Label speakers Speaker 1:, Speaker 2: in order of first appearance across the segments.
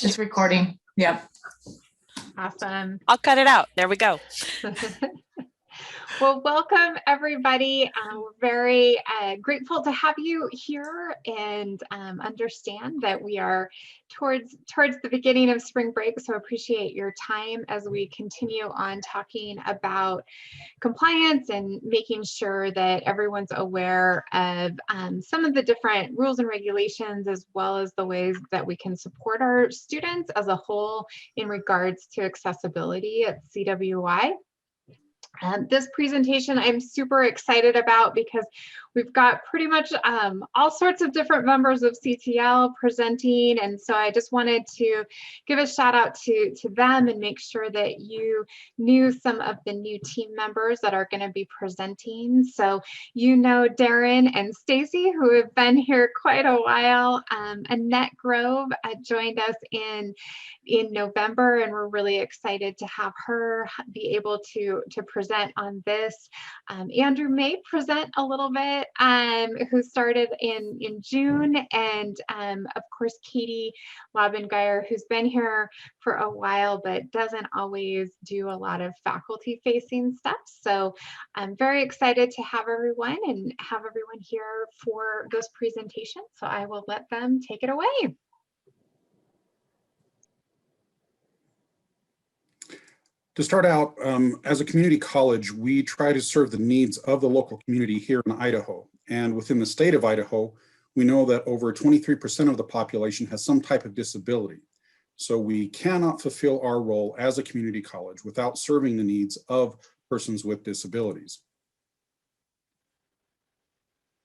Speaker 1: It's recording. Yep.
Speaker 2: Awesome.
Speaker 3: I'll cut it out. There we go.
Speaker 2: Well, welcome everybody. We're very grateful to have you here and understand that we are towards the beginning of spring break. So appreciate your time as we continue on talking about compliance and making sure that everyone's aware of some of the different rules and regulations, as well as the ways that we can support our students as a whole in regards to accessibility at CWI. This presentation I'm super excited about because we've got pretty much all sorts of different members of CTL presenting, and so I just wanted to give a shout out to them and make sure that you knew some of the new team members that are going to be presenting. So you know Darren and Stacy, who have been here quite a while. Annette Grove joined us in November, and we're really excited to have her be able to present on this. Andrew may present a little bit, who started in June, and of course Katie Lobengeyer, who's been here for a while but doesn't always do a lot of faculty facing stuff. So I'm very excited to have everyone here for this presentation. So I will let them take it away.
Speaker 4: To start out, as a community college, we try to serve the needs of the local community here in Idaho. And within the state of Idaho, we know that over 23% of the population has some type of disability. So we cannot fulfill our role as a community college without serving the needs of persons with disabilities.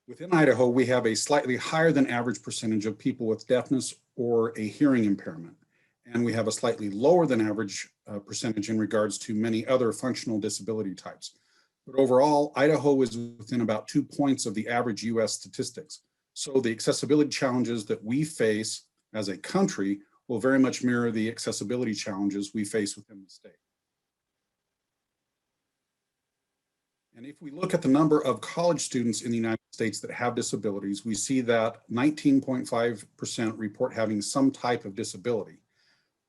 Speaker 4: Within Idaho, we have a slightly higher than average percentage of people with deafness or a hearing impairment. And we have a slightly lower than average percentage in regards to many other functional disability types. But overall, Idaho is within about 2 points of the average US statistics. So the accessibility challenges that we face as a country will very much mirror the accessibility challenges we face within the state. And if we look at the number of college students in the United States that have disabilities, we see that 19.5% report having some type of disability.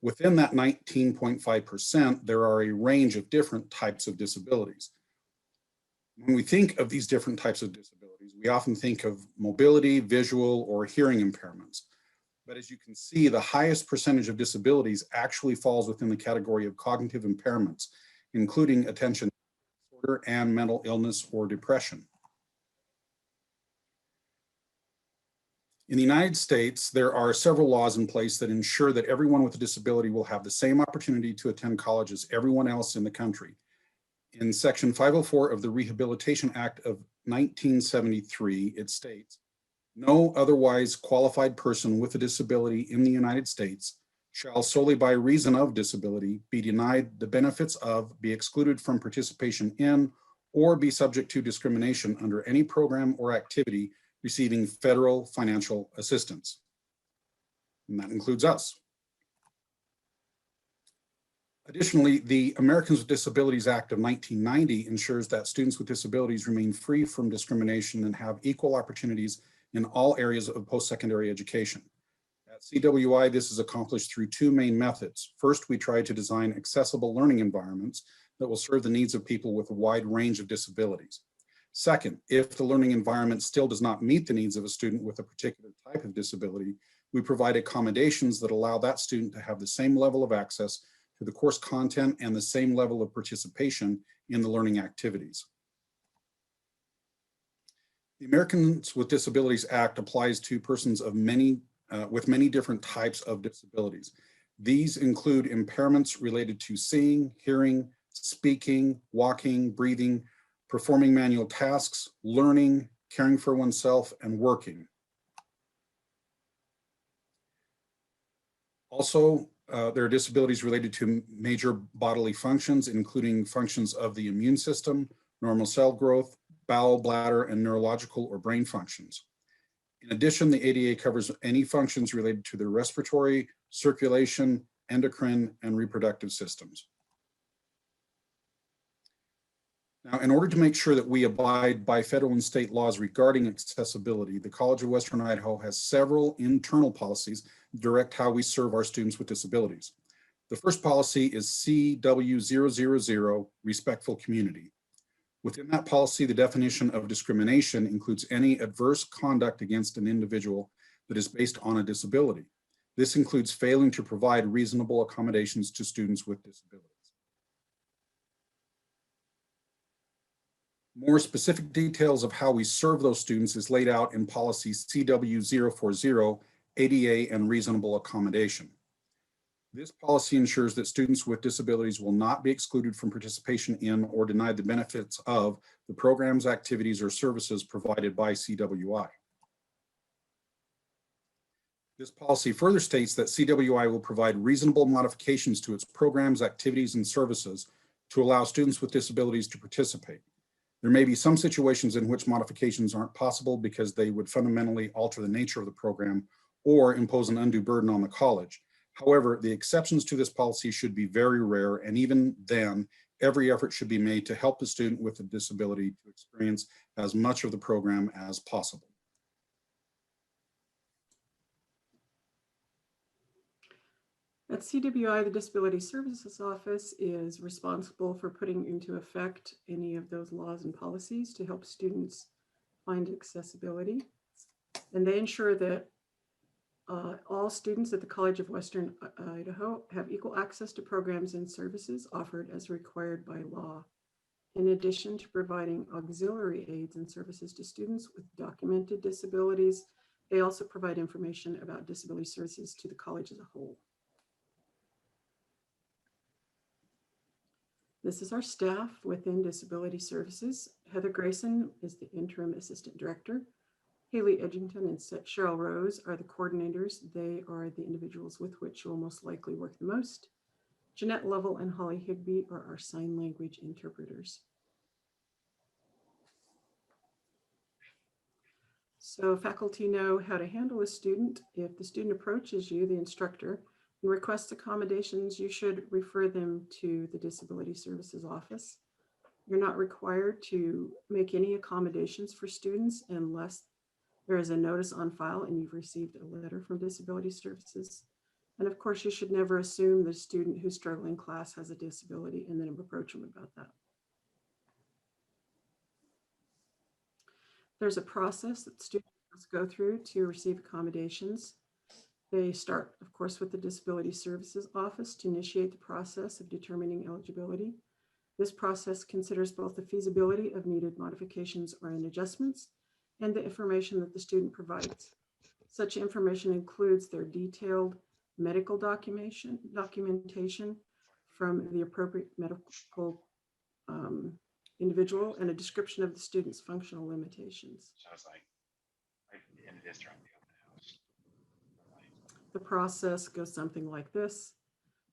Speaker 4: Within that 19.5%, there are a range of different types of disabilities. When we think of these different types of disabilities, we often think of mobility, visual, or hearing impairments. But as you can see, the highest percentage of disabilities actually falls within the category of cognitive impairments, including attention disorder and mental illness or depression. In the United States, there are several laws in place that ensure that everyone with a disability will have the same opportunity to attend college as everyone else in the country. In Section 504 of the Rehabilitation Act of 1973, it states, "No otherwise qualified person with a disability in the United States shall solely by reason of disability be denied the benefits of, be excluded from participation in, or be subject to discrimination under any program or activity receiving federal financial assistance." And that includes us. Additionally, the Americans with Disabilities Act of 1990 ensures that students with disabilities remain free from discrimination and have equal opportunities in all areas of post-secondary education. At CWI, this is accomplished through two main methods. First, we try to design accessible learning environments that will serve the needs of people with a wide range of disabilities. Second, if the learning environment still does not meet the needs of a student with a particular type of disability, we provide accommodations that allow that student to have the same level of access to the course content and the same level of participation in the learning activities. The Americans with Disabilities Act applies to persons of with many different types of disabilities. These include impairments related to seeing, hearing, speaking, walking, breathing, performing manual tasks, learning, caring for oneself, and working. Also, there are disabilities related to major bodily functions, including functions of the immune system, normal cell growth, bowel, bladder, and neurological or brain functions. In addition, the ADA covers any functions related to the respiratory, circulation, endocrine, and reproductive systems. Now, in order to make sure that we abide by federal and state laws regarding accessibility, the College of Western Idaho has several internal policies direct how we serve our students with disabilities. The first policy is CW000, respectful community. Within that policy, the definition of discrimination includes any adverse conduct against an individual that is based on a disability. This includes failing to provide reasonable accommodations to students with disabilities. More specific details of how we serve those students is laid out in policy CW040, ADA and reasonable accommodation. This policy ensures that students with disabilities will not be excluded from participation in or denied the benefits of the programs, activities, or services provided by CWI. This policy further states that CWI will provide reasonable modifications to its programs, activities, and services to allow students with disabilities to participate. There may be some situations in which modifications aren't possible because they would fundamentally alter the nature of the program or impose an undue burden on the college. However, the exceptions to this policy should be very rare, and even then, every effort should be made to help the student with a disability to experience as much of the program as possible.
Speaker 1: At CWI, the Disability Services Office is responsible for putting into effect any of those laws and policies to help students find accessibility. And they ensure that all students at the College of Western Idaho have equal access to programs and services offered as required by law. In addition to providing auxiliary aids and services to students with documented disabilities, they also provide information about disability services to the college as a whole. This is our staff within Disability Services. Heather Grayson is the Interim Assistant Director. Haley Edgington and Cheryl Rose are the coordinators. They are the individuals with which you will most likely work the most. Jeanette Lovell and Holly Higby are our sign language interpreters. So faculty know how to handle a student. If the student approaches you, the instructor, and requests accommodations, you should refer them to the Disability Services Office. You're not required to make any accommodations for students unless there is a notice on file and you've received a letter from Disability Services. And of course, you should never assume the student who's struggling in class has a disability and then approach them about that. There's a process that students must go through to receive accommodations. They start, of course, with the Disability Services Office to initiate the process of determining eligibility. This process considers both the feasibility of needed modifications or adjustments and the information that the student provides. Such information includes their detailed medical documentation from the appropriate medical individual and a description of the student's functional limitations.
Speaker 3: So it's like right in the district.
Speaker 1: The process goes something like this.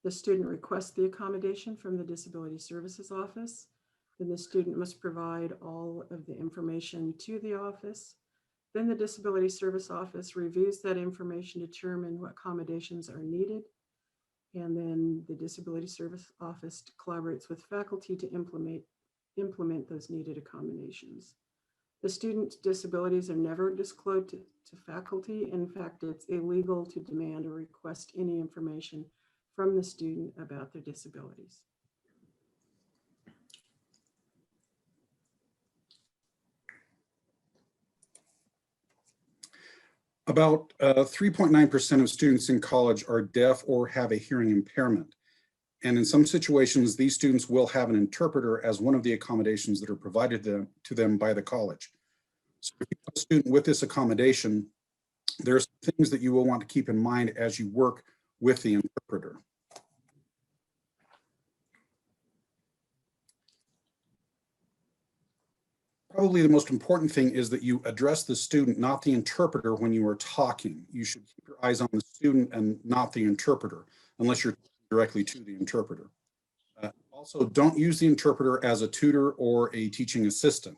Speaker 1: The student requests the accommodation from the Disability Services Office. Then the student must provide all of the information to the office. Then the Disability Service Office reviews that information to determine what accommodations are needed. And then the Disability Service Office collaborates with faculty to implement those needed accommodations. The student's disabilities are never disclosed to faculty. In fact, it's illegal to demand or request any information from the student about their disabilities.
Speaker 4: About 3.9% of students in college are deaf or have a hearing impairment. And in some situations, these students will have an interpreter as one of the accommodations that are provided to them by the college. So if you have a student with this accommodation, there are some things that you will want to keep in mind as you work with the interpreter. Probably the most important thing is that you address the student, not the interpreter, when you are talking. You should keep your eyes on the student and not the interpreter, unless you're directly to the interpreter. Also, don't use the interpreter as a tutor or a teaching assistant.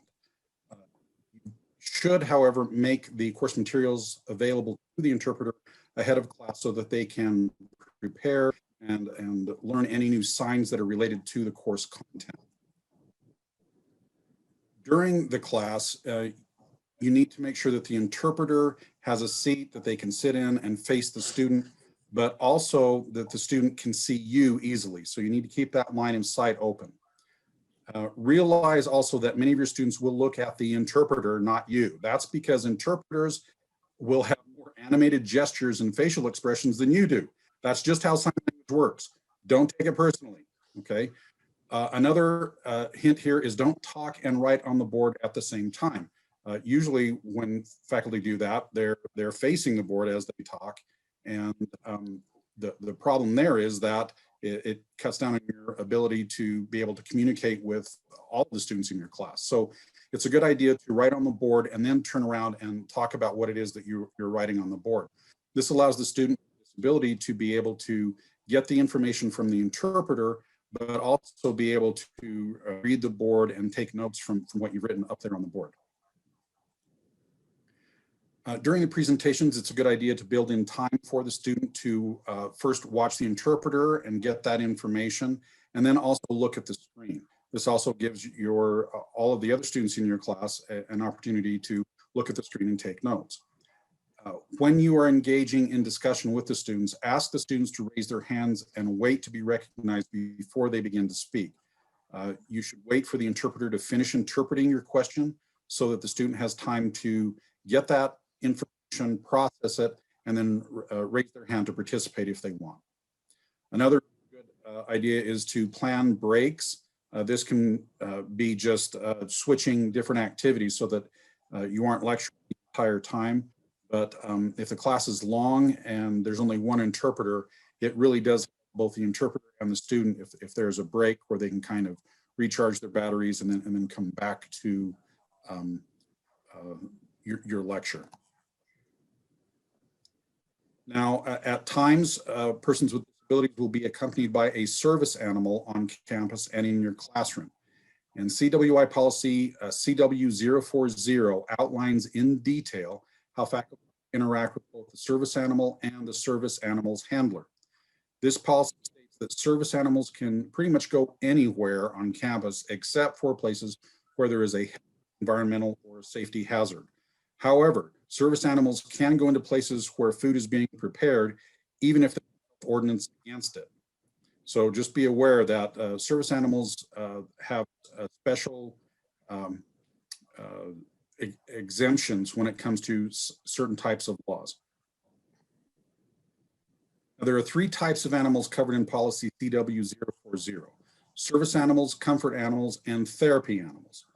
Speaker 4: You should, however, make the course materials available to the interpreter ahead of class so that they can prepare and learn any new signs that are related to the course content. During the class, you need to make sure that the interpreter has a seat that they can sit in and face the student, but also that the student can see you easily. So you need to keep that line of sight open. Realize also that many of your students will look at the interpreter, not you. That's because interpreters will have more animated gestures and facial expressions than you do. That's just how sign language works. Don't take it personally, okay? Another hint here is don't talk and write on the board at the same time. Usually when faculty do that, they're facing the board as they talk. And the problem there is that it cuts down on your ability to be able to communicate with all of the students in your class. So it's a good idea to write on the board and then turn around and talk about what it is that you're writing on the board. This allows the student with disability to be able to get the information from the interpreter, but also be able to read the board and take notes from what you've written up there on the board. During the presentations, it's a good idea to build in time for the student to first watch the interpreter and get that information, and then also look at the screen. This also gives all of the other students in your class an opportunity to look at the screen and take notes. When you are engaging in discussion with the students, ask the students to raise their hands and wait to be recognized before they begin to speak. You should wait for the interpreter to finish interpreting your question so that the student has time to get that information, process it, and then raise their hand to participate if they want. Another good idea is to plan breaks. This can be just switching different activities so that you aren't lecturing the entire time. But if the class is long and there's only one interpreter, it really does help both the interpreter and the student if there's a break where they can kind of recharge their batteries and then come back to your lecture. Now, at times, persons with disabilities will be accompanied by a service animal on campus and in your classroom. And CWI policy CW040 outlines in detail how faculty interact with both the service animal and the service animal's handler. This policy states that service animals can pretty much go anywhere on campus except for places where there is a environmental or safety hazard. However, service animals can go into places where food is being prepared, even if there's an ordinance against it. So just be aware that service animals have special exemptions when it comes to certain types of laws. Now, there are 3 types of animals covered in policy CW040: service animals, comfort animals, and therapy animals.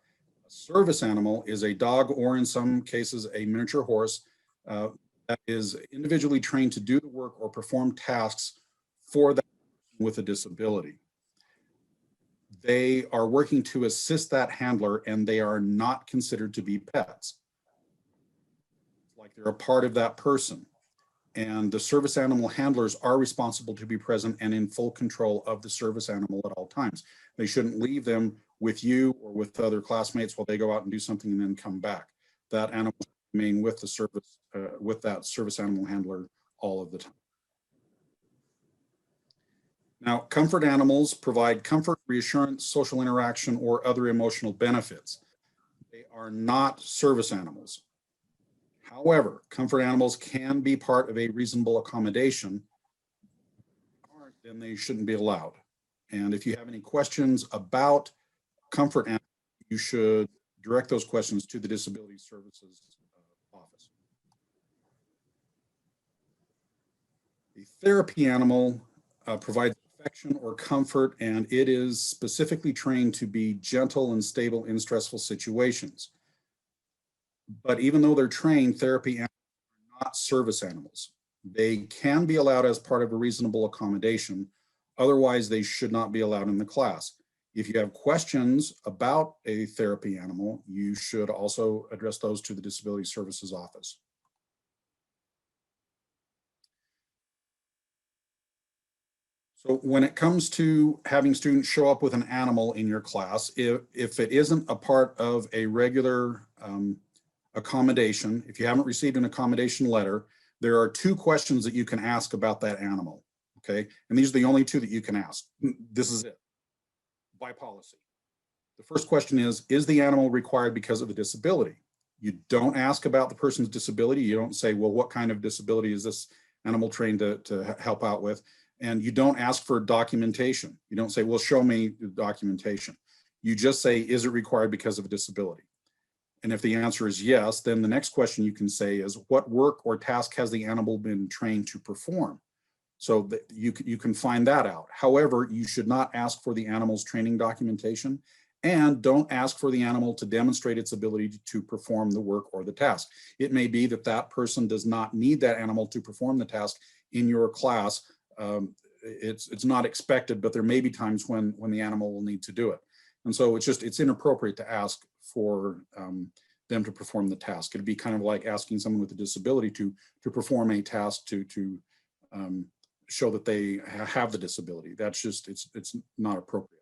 Speaker 4: A service animal is a dog, or in some cases, a miniature horse that is individually trained to do the work or perform tasks for that person with a disability. They are working to assist that handler, and they are not considered to be pets. Like they're a part of that person. And the service animal handlers are responsible to be present and in full control of the service animal at all times. They shouldn't leave them with you or with other classmates while they go out and do something and then come back. That animal should remain with the service, with that service animal handler all of the time. Now, comfort animals provide comfort, reassurance, social interaction, or other emotional benefits. They are not service animals. However, comfort animals can be part of a reasonable accommodation. Then they shouldn't be allowed. And if you have any questions about comfort animals, you should direct those questions to the Disability Services Office. The therapy animal provides affection or comfort, and it is specifically trained to be gentle and stable in stressful situations. But even though they're trained, therapy animals are not service animals. They can be allowed as part of a reasonable accommodation. Otherwise, they should not be allowed in the class. If you have questions about a therapy animal, you should also address those to the Disability Services Office. So when it comes to having students show up with an animal in your class, if it isn't a part of a regular accommodation, if you haven't received an accommodation letter, there are 2 questions that you can ask about that animal, okay? And these are the only 2 that you can ask. This is it, by policy. The first question is the animal required because of the disability? You don't ask about the person's disability. You don't say, well, what kind of disability is this animal trained to help out with? And you don't ask for documentation. You don't say, well, show me the documentation. You just say, is it required because of a disability? And if the answer is yes, then the next question you can say is, what work or task has the animal been trained to perform? So that you can find that out. However, you should not ask for the animal's training documentation, and don't ask for the animal to demonstrate its ability to perform the work or the task. It may be that that person does not need that animal to perform the task in your class. It's not expected, but there may be times when the animal will need to do it. And so it's inappropriate to ask for them to perform the task. It'd be kind of like asking someone with a disability to perform a task to show that they have the disability. That's just, it's not appropriate.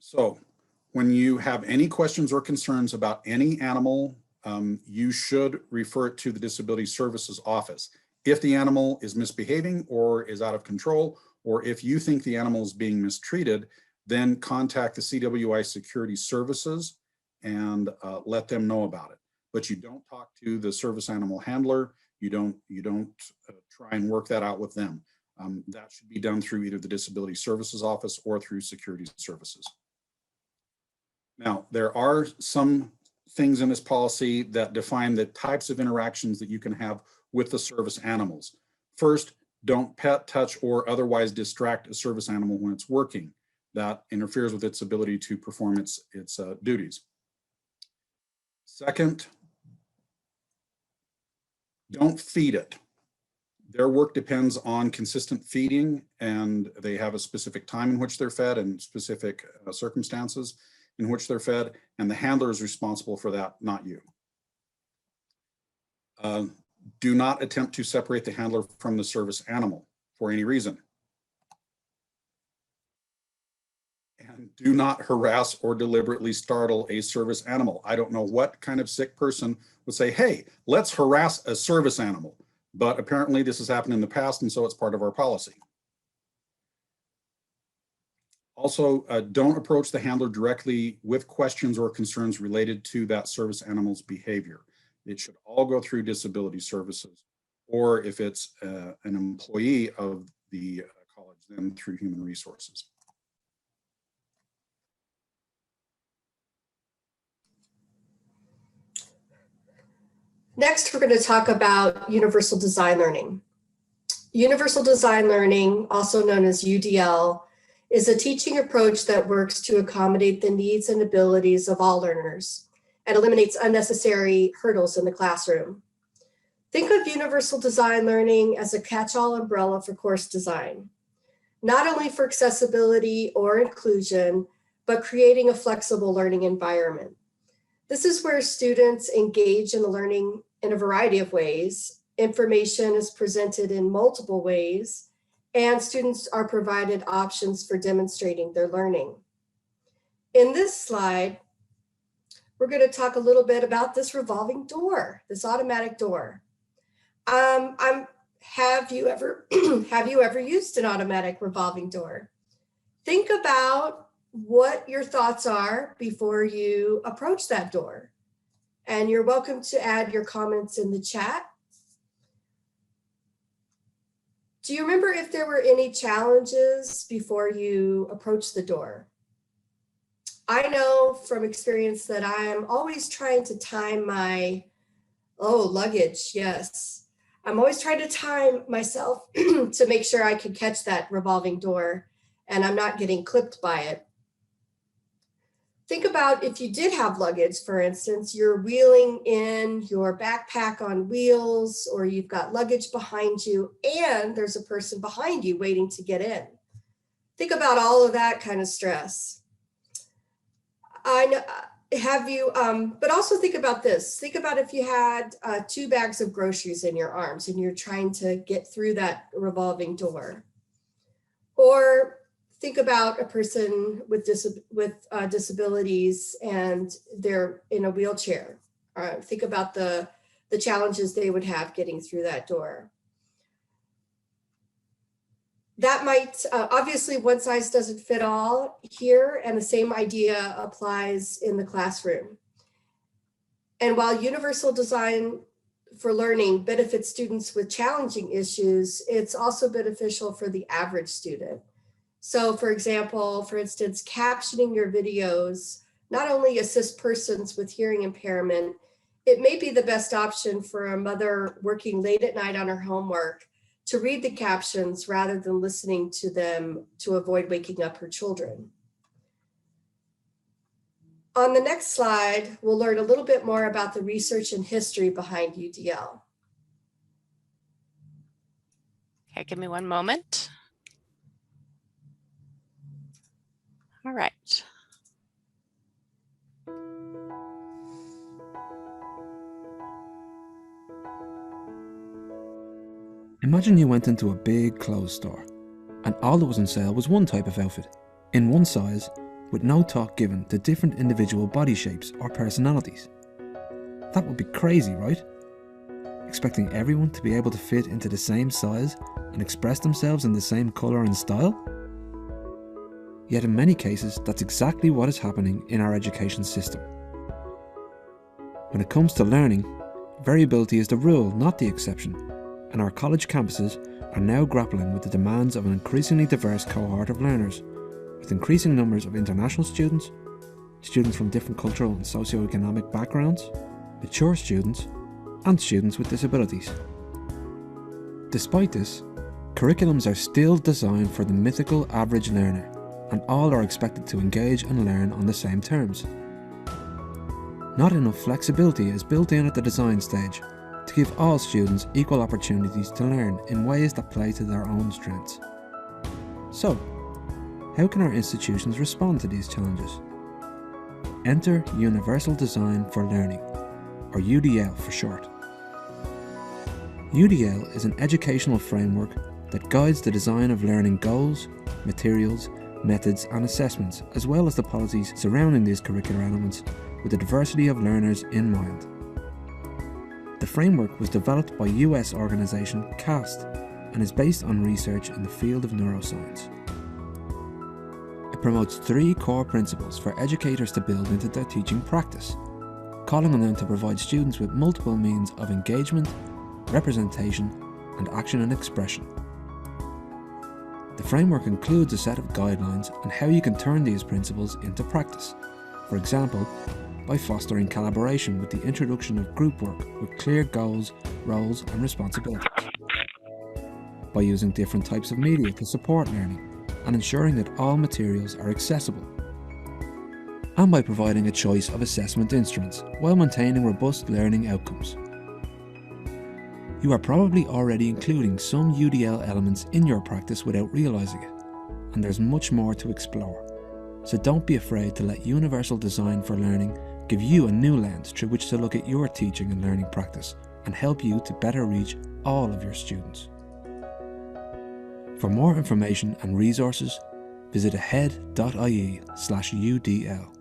Speaker 4: So when you have any questions or concerns about any animal, you should refer it to the Disability Services Office. If the animal is misbehaving or is out of control, or if you think the animal is being mistreated, then contact the CWI Security Services and let them know about it. But you don't talk to the service animal handler. You don't try and work that out with them. That should be done through either the Disability Services Office or through Security Services. Now, there are some things in this policy that define the types of interactions that you can have with the service animals. First, don't pet, touch, or otherwise distract a service animal when it's working. That interferes with its ability to perform its duties. Second, don't feed it. Their work depends on consistent feeding, and they have a specific time in which they're fed and specific circumstances in which they're fed, and the handler is responsible for that, not you. Do not attempt to separate the handler from the service animal for any reason. And do not harass or deliberately startle a service animal. I don't know what kind of sick person would say, hey, let's harass a service animal. But apparently this has happened in the past, and so it's part of our policy. Also, don't approach the handler directly with questions or concerns related to that service animal's behavior. It should all go through Disability Services, or if it's an employee of the college, then through Human Resources.
Speaker 5: Next, we're going to talk about Universal Design Learning. Universal Design Learning, also known as UDL, is a teaching approach that works to accommodate the needs and abilities of all learners and eliminates unnecessary hurdles in the classroom. Think of Universal Design Learning as a catch-all umbrella for course design, not only for accessibility or inclusion, but creating a flexible learning environment. This is where students engage in the learning in a variety of ways. Information is presented in multiple ways, and students are provided options for demonstrating their learning. In this slide, we're going to talk a little bit about this revolving door, this automatic door. Have you ever used an automatic revolving door? Think about what your thoughts are before you approach that door. And you're welcome to add your comments in the chat. Do you remember if there were any challenges before you approached the door? I know from experience that I am always trying to time my, luggage, yes. I'm always trying to time myself to make sure I can catch that revolving door and I'm not getting clipped by it. Think about if you did have luggage, for instance, you're wheeling in your backpack on wheels, or you've got luggage behind you and there's a person behind you waiting to get in. Think about all of that kind of stress. I know, but also think about this. Think about if you had 2 bags of groceries in your arms and you're trying to get through that revolving door. Or think about a person with disabilities and they're in a wheelchair. Think about the challenges they would have getting through that door. That might, obviously one size doesn't fit all here, and the same idea applies in the classroom. And while universal design for learning benefits students with challenging issues, it's also beneficial for the average student. So for example, for instance, captioning your videos not only assists persons with hearing impairment, it may be the best option for a mother working late at night on her homework to read the captions rather than listening to them to avoid waking up her children. On the next slide, we'll learn a little bit more about the research and history behind UDL.
Speaker 6: Okay, give me one moment. All right.
Speaker 7: Imagine you went into a big clothes store and all that was on sale was one type of outfit, in one size, with no thought given to different individual body shapes or personalities. That would be crazy, right? Expecting everyone to be able to fit into the same size and express themselves in the same colour and style? Yet in many cases, that's exactly what is happening in our education system. When it comes to learning, variability is the rule, not the exception, and our college campuses are now grappling with the demands of an increasingly diverse cohort of learners, with increasing numbers of international students, students from different cultural and socio-economic backgrounds, mature students, and students with disabilities. Despite this, curriculums are still designed for the mythical average learner, and all are expected to engage and learn on the same terms. Not enough flexibility is built in at the design stage to give all students equal opportunities to learn in ways that play to their own strengths. So, how can our institutions respond to these challenges? Enter Universal Design for Learning, or UDL for short. UDL is an educational framework that guides the design of learning goals, materials, methods and assessments, as well as the policies surrounding these curricular elements with the diversity of learners in mind. The framework was developed by US organisation CAST and is based on research in the field of neuroscience. It promotes 3 core principles for educators to build into their teaching practice, calling on them to provide students with multiple means of engagement, representation, and action and expression. The framework includes a set of guidelines on how you can turn these principles into practice. For example, by fostering collaboration with the introduction of group work with clear goals, roles, and responsibilities. By using different types of media to support learning and ensuring that all materials are accessible. And by providing a choice of assessment instruments while maintaining robust learning outcomes. You are probably already including some UDL elements in your practice without realising it, and there's much more to explore. So don't be afraid to let Universal Design for Learning give you a new lens through which to look at your teaching and learning practice and help you to better reach all of your students. For more information and resources, visit ahead.ie/UDL.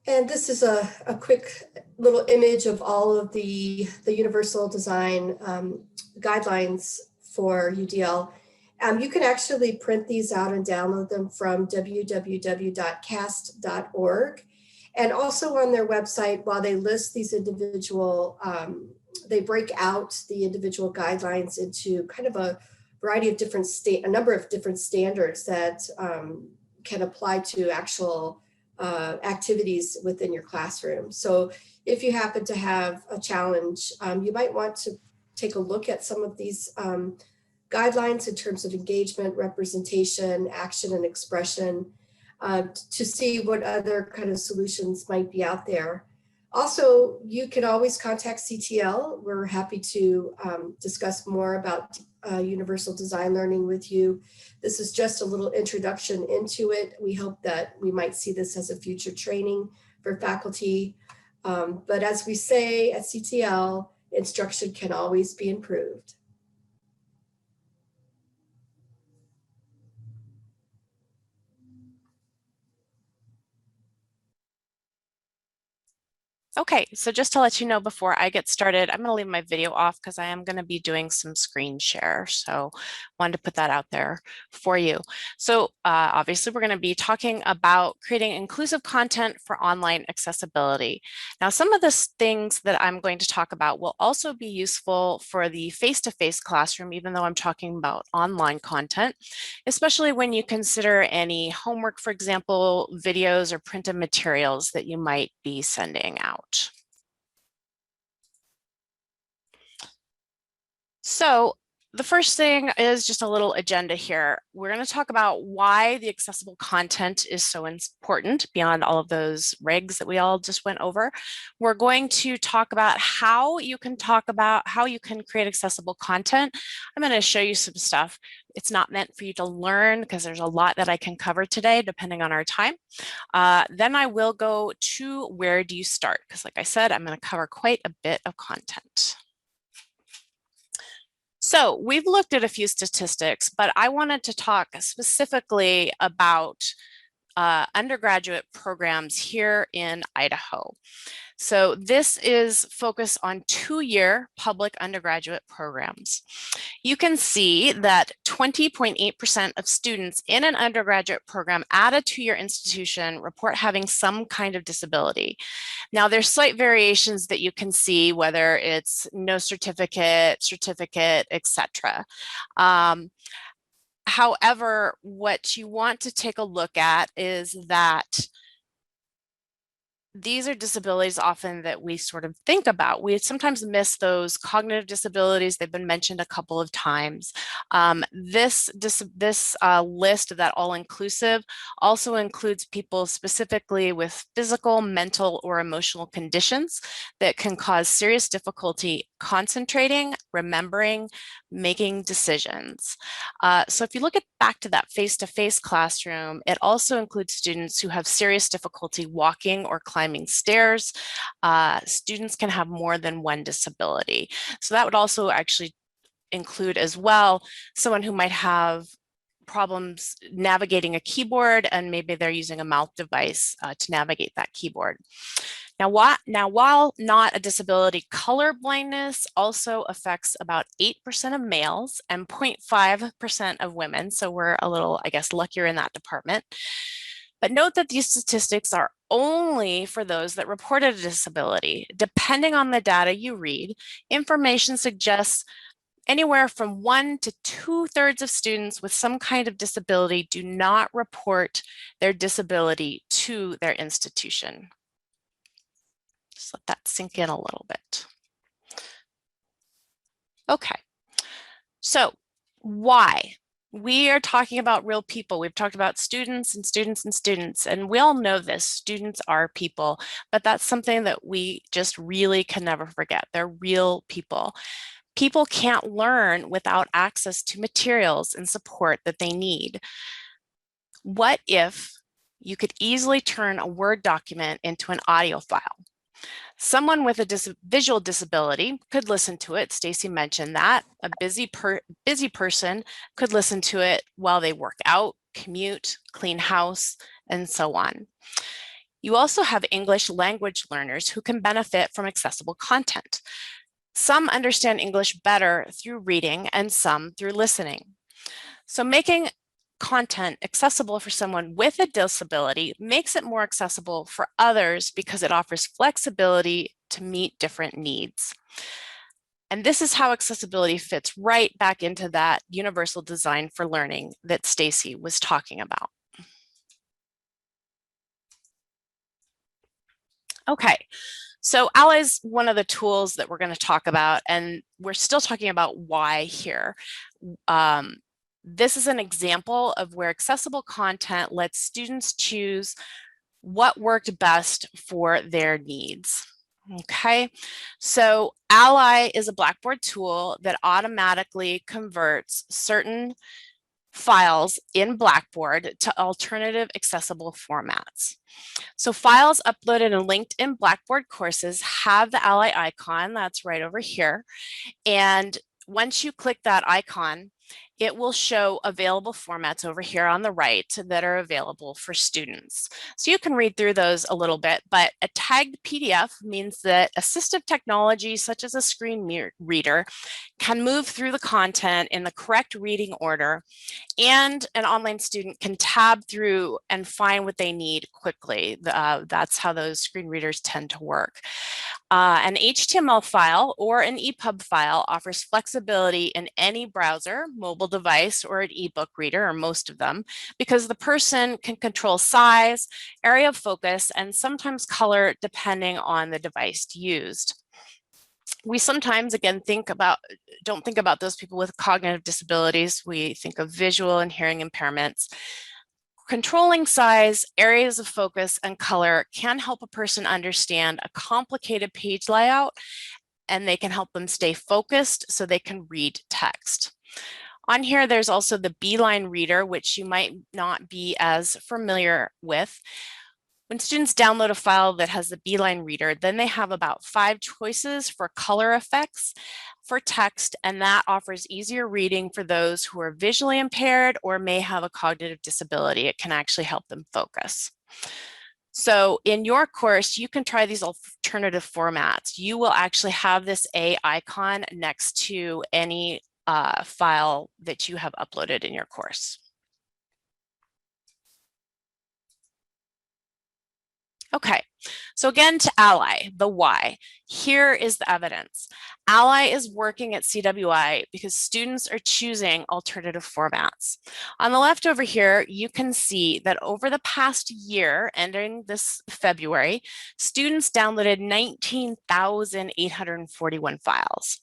Speaker 5: And this is a quick little image of all of the universal design guidelines for UDL. You can actually print these out and download them from www.cast.org. And also on their website, while they list these individual, they break out the individual guidelines into kind of a variety of different a number of different standards that can apply to actual activities within your classroom. So if you happen to have a challenge, you might want to take a look at some of these guidelines in terms of engagement, representation, action, and expression to see what other kind of solutions might be out there. Also, you can always contact CTL. We're happy to discuss more about universal design learning with you. This is just a little introduction into it. We hope that we might see this as a future training for faculty. But as we say at CTL, instruction can always be improved.
Speaker 6: Okay, so just to let you know before I get started, I'm going to leave my video off because I am going to be doing some screen share. So wanted to put that out there for you. So obviously we're going to be talking about creating inclusive content for online accessibility. Now, some of the things that I'm going to talk about will also be useful for the face-to-face classroom, even though I'm talking about online content, especially when you consider any homework, for example, videos or printed materials that you might be sending out. So the first thing is just a little agenda here. We're going to talk about why the accessible content is so important beyond all of those regs that we all just went over. We're going to talk about how you can create accessible content. I'm going to show you some stuff. It's not meant for you to learn because there's a lot that I can cover today depending on our time. Then I will go to where do you start? Because like I said, I'm going to cover quite a bit of content. So we've looked at a few statistics, but I wanted to talk specifically about undergraduate programs here in Idaho. So this is focused on 2-year public undergraduate programs. You can see that 20.8% of students in an undergraduate program at a 2-year institution report having some kind of disability. Now there's slight variations that you can see, whether it's no certificate, etc. However, what you want to take a look at is that these are disabilities often that we sort of think about. We sometimes miss those cognitive disabilities. They've been mentioned a couple of times. This list of that all-inclusive also includes people specifically with physical, mental, or emotional conditions that can cause serious difficulty concentrating, remembering, making decisions. So if you look back to that face-to-face classroom, it also includes students who have serious difficulty walking or climbing stairs. Students can have more than one disability. So that would also actually include as well someone who might have problems navigating a keyboard and maybe they're using a mouth device to navigate that keyboard. Now, while not a disability, color blindness also affects about 8% of males and 0.5% of women. So we're a little, I guess, luckier in that department. But note that these statistics are only for those that reported a disability. Depending on the data you read, information suggests anywhere from 1 to 2/3 of students with some kind of disability do not report their disability to their institution. Just let that sink in a little bit. Okay, so why? We are talking about real people. We've talked about students and students and students, and we all know this, students are people, but that's something that we just really can never forget. They're real people. People can't learn without access to materials and support that they need. What if you could easily turn a Word document into an audio file? Someone with a visual disability could listen to it. Stacy mentioned that. A busy person could listen to it while they work out, commute, clean house, and so on. You also have English language learners who can benefit from accessible content. Some understand English better through reading and some through listening. So making content accessible for someone with a disability makes it more accessible for others because it offers flexibility to meet different needs. And this is how accessibility fits right back into that universal design for learning that Stacy was talking about. Okay, so Ally is one of the tools that we're going to talk about, and we're still talking about why here. This is an example of where accessible content lets students choose what worked best for their needs. Okay, so Ally is a Blackboard tool that automatically converts certain files in Blackboard to alternative accessible formats. So files uploaded and linked in Blackboard courses have the Ally icon, that's right over here. And once you click that icon, it will show available formats over here on the right that are available for students. So you can read through those a little bit, but a tagged PDF means that assistive technology such as a screen reader can move through the content in the correct reading order, and an online student can tab through and find what they need quickly. That's how those screen readers tend to work. An HTML file or an EPUB file offers flexibility in any browser, mobile device, or an ebook reader, or most of them, because the person can control size, area of focus, and sometimes color depending on the device used. We sometimes, again, don't think about those people with cognitive disabilities. We think of visual and hearing impairments. Controlling size, areas of focus, and color can help a person understand a complicated page layout, and they can help them stay focused so they can read text. On here, there's also the Beeline reader, which you might not be as familiar with. When students download a file that has the Beeline reader, then they have about 5 choices for color effects for text, and that offers easier reading for those who are visually impaired or may have a cognitive disability. It can actually help them focus. So in your course, you can try these alternative formats. You will actually have this A icon next to any file that you have uploaded in your course. Okay, so again to Ally, the why. Here is the evidence. Ally is working at CWI because students are choosing alternative formats. On the left over here, you can see that over the past year, ending this February, students downloaded 19,841 files.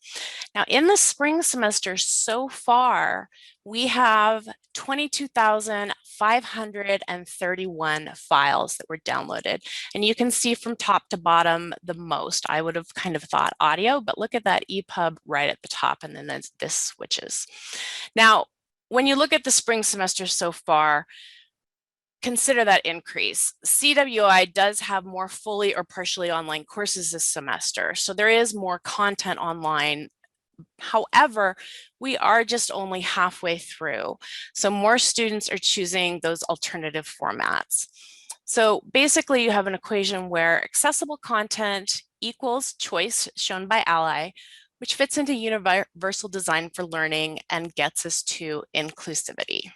Speaker 6: Now in the spring semester so far, we have 22,531 files that were downloaded. And you can see from top to bottom the most. I would have kind of thought audio, but look at that EPUB right at the top, and then this switches. Now, when you look at the spring semester so far, consider that increase. CWI does have more fully or partially online courses this semester, so there is more content online. However, we are just only halfway through, so more students are choosing those alternative formats. So basically you have an equation where accessible content equals choice, shown by Ally, which fits into universal design for learning and gets us to inclusivity.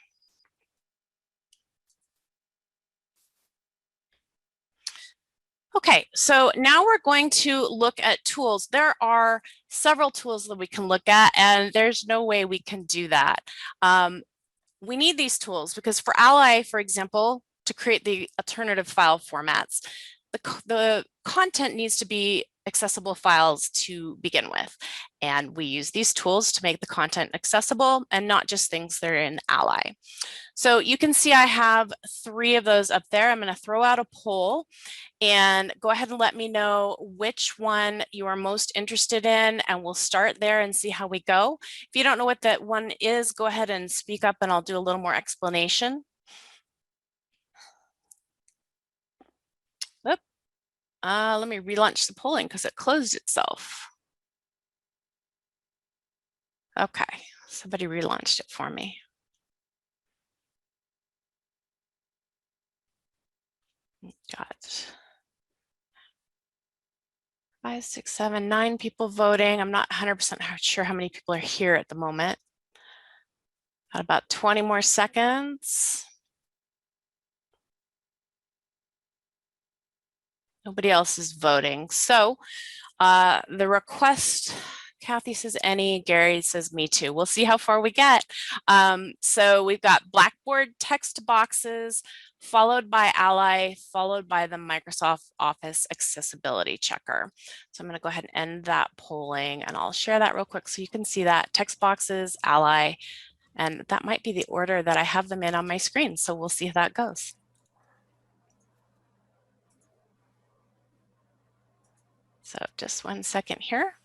Speaker 6: Okay, so now we're going to look at tools. There are several tools that we can look at, and there's no way we can do that. We need these tools because for Ally, for example, to create the alternative file formats, the content needs to be accessible files to begin with. And we use these tools to make the content accessible and not just things that are in Ally. So you can see I have 3 of those up there. I'm going to throw out a poll and go ahead and let me know which one you are most interested in, and we'll start there and see how we go. If you don't know what that one is, go ahead and speak up and I'll do a little more explanation. Oop. Let me relaunch the polling because it closed itself. Okay, somebody relaunched it for me. Got 5, 6, 7, 9 people voting. I'm not 100% sure how many people are here at the moment. Got about 20 more seconds. Nobody else is voting. So the request, Kathy says any, Gary says me too. We'll see how far we get. So we've got Blackboard text boxes, followed by Ally, followed by the Microsoft Office Accessibility Checker. So I'm going to go ahead and end that polling, and I'll share that real quick so you can see that. Text boxes, Ally, and that might be the order that I have them in on my screen. So we'll see how that goes. So just 1 second here.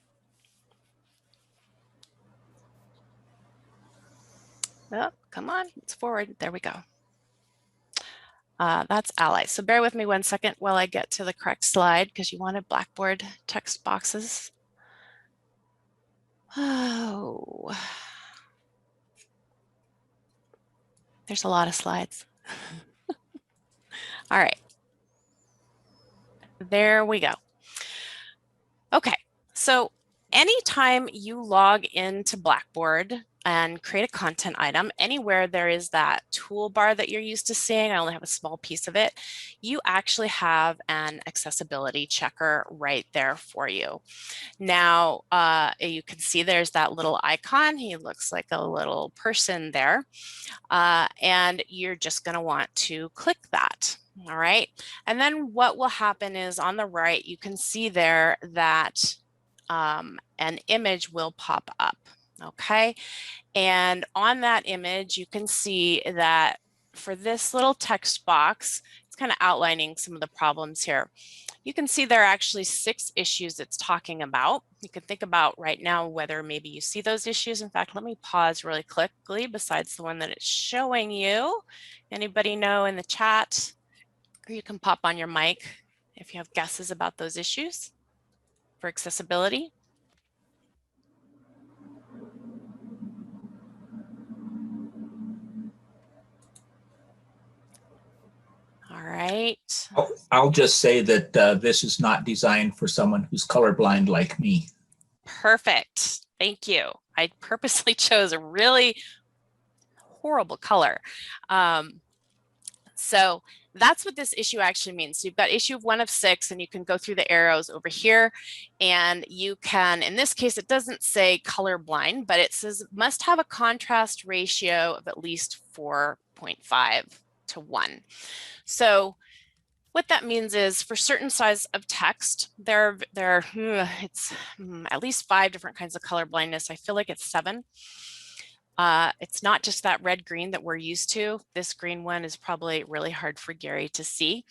Speaker 6: Oh, come on, it's forward. There we go. That's Ally. So bear with me 1 second while I get to the correct slide because you wanted Blackboard text boxes. Oh. There's a lot of slides. All right. There we go. Okay, so anytime you log into Blackboard and create a content item, anywhere there is that toolbar that you're used to seeing, I only have a small piece of it, you actually have an accessibility checker right there for you. Now, you can see there's that little icon. He looks like a little person there. And you're just going to want to click that. All right. And then what will happen is on the right, you can see there that an image will pop up. Okay. And on that image, you can see that for this little text box, it's kind of outlining some of the problems here. You can see there are actually 6 issues it's talking about. You can think about right now whether maybe you see those issues. In fact, let me pause really quickly besides the one that it's showing you. Anybody know in the chat? Or you can pop on your mic if you have guesses about those issues for accessibility. All right.
Speaker 8: I'll just say that this is not designed for someone who's colorblind like me.
Speaker 6: Perfect. Thank you. I purposely chose a really horrible color. So that's what this issue actually means. So you've got issue 1 of 6, and you can go through the arrows over here, and you can, in this case, it doesn't say colorblind, but it says must have a contrast ratio of at least 4.5 to 1. So what that means is for certain size of text, it's at least 5 different kinds of color blindness. I feel like it's 7. It's not just that red green that we're used to. This green one is probably really hard for Gary to see.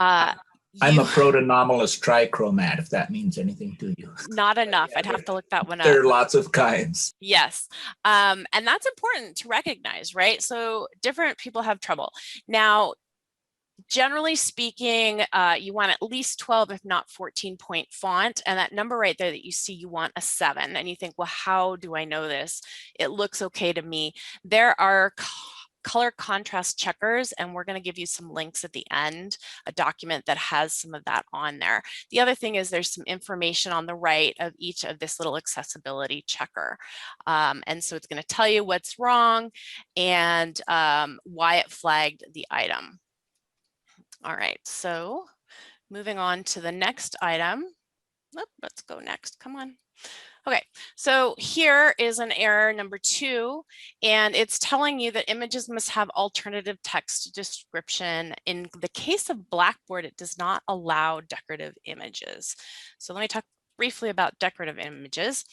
Speaker 8: I'm a proto-anomalous trichromat, if that means anything to you.
Speaker 6: Not enough. I'd have to look that one up.
Speaker 8: There are lots of kinds.
Speaker 6: Yes. And that's important to recognize, right? So different people have trouble. Now, generally speaking, you want at least 12, if not 14-point font. And that number right there that you see, you want a 7. And you think, well, how do I know this? It looks okay to me. There are color contrast checkers, and we're going to give you some links at the end, a document that has some of that on there. The other thing is there's some information on the right of each of this little accessibility checker. And so it's going to tell you what's wrong and why it flagged the item. All right, so moving on to the next item. Let's go next, come on. Okay, so here is an error number 2, and it's telling you that images must have alternative text description. In the case of Blackboard, it does not allow decorative images. So let me talk briefly about decorative images.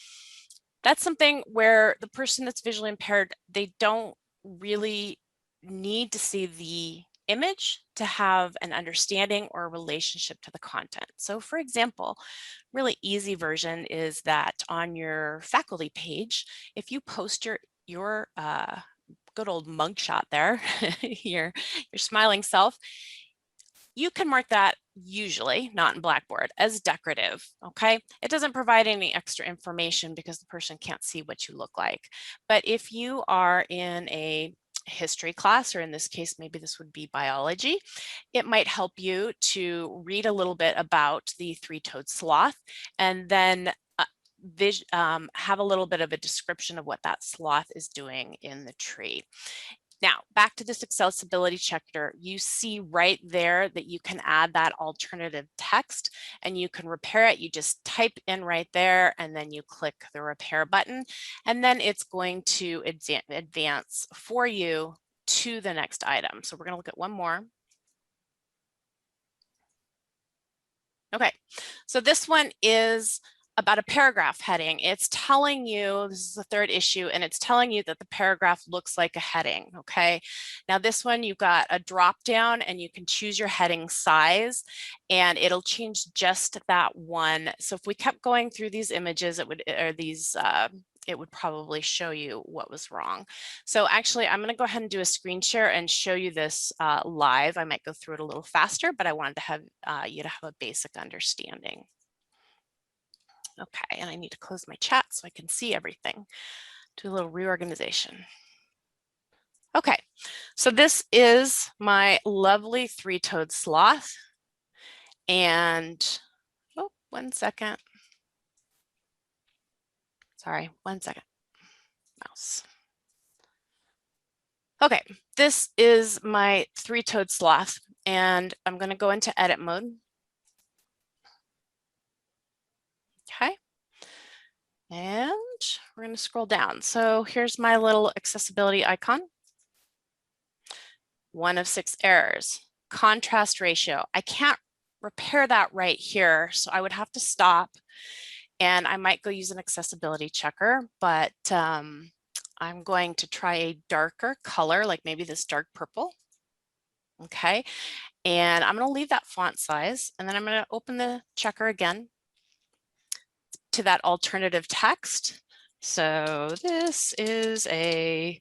Speaker 6: That's something where the person that's visually impaired, they don't really need to see the image to have an understanding or a relationship to the content. So for example, really easy version is that on your faculty page, if you post your good old mugshot there, your smiling self, you can mark that usually, not in Blackboard, as decorative, okay? It doesn't provide any extra information because the person can't see what you look like. But if you are in a history class, or in this case, maybe this would be biology, it might help you to read a little bit about the three-toed sloth and then have a little bit of a description of what that sloth is doing in the tree. Now, back to this accessibility checker, you see right there that you can add that alternative text and you can repair it. You just type in right there and then you click the repair button, and then it's going to advance for you to the next item. So we're going to look at one more. Okay, so this one is about a paragraph heading. It's telling you, this is the 3rd issue, and it's telling you that the paragraph looks like a heading, okay? Now this one, you've got a drop down and you can choose your heading size and it'll change just that one. So if we kept going through these images, it would probably show you what was wrong. So actually, I'm gonna go ahead and do a screen share and show you this live. I might go through it a little faster, but I wanted to have you to have a basic understanding. Okay, and I need to close my chat so I can see everything. Do a little reorganization. Okay, so this is my lovely three-toed sloth. And, oh, 1 second. Sorry, 1 second. Mouse. Okay, this is my three-toed sloth, and I'm going to go into edit mode. Okay. And we're going to scroll down. So here's my little accessibility icon. 1 of 6 errors. Contrast ratio. I can't repair that right here, so I would have to stop and I might go use an accessibility checker, but I'm going to try a darker color, like maybe this dark purple. Okay, and I'm going to leave that font size, and then I'm going to open the checker again to that alternative text. So this is a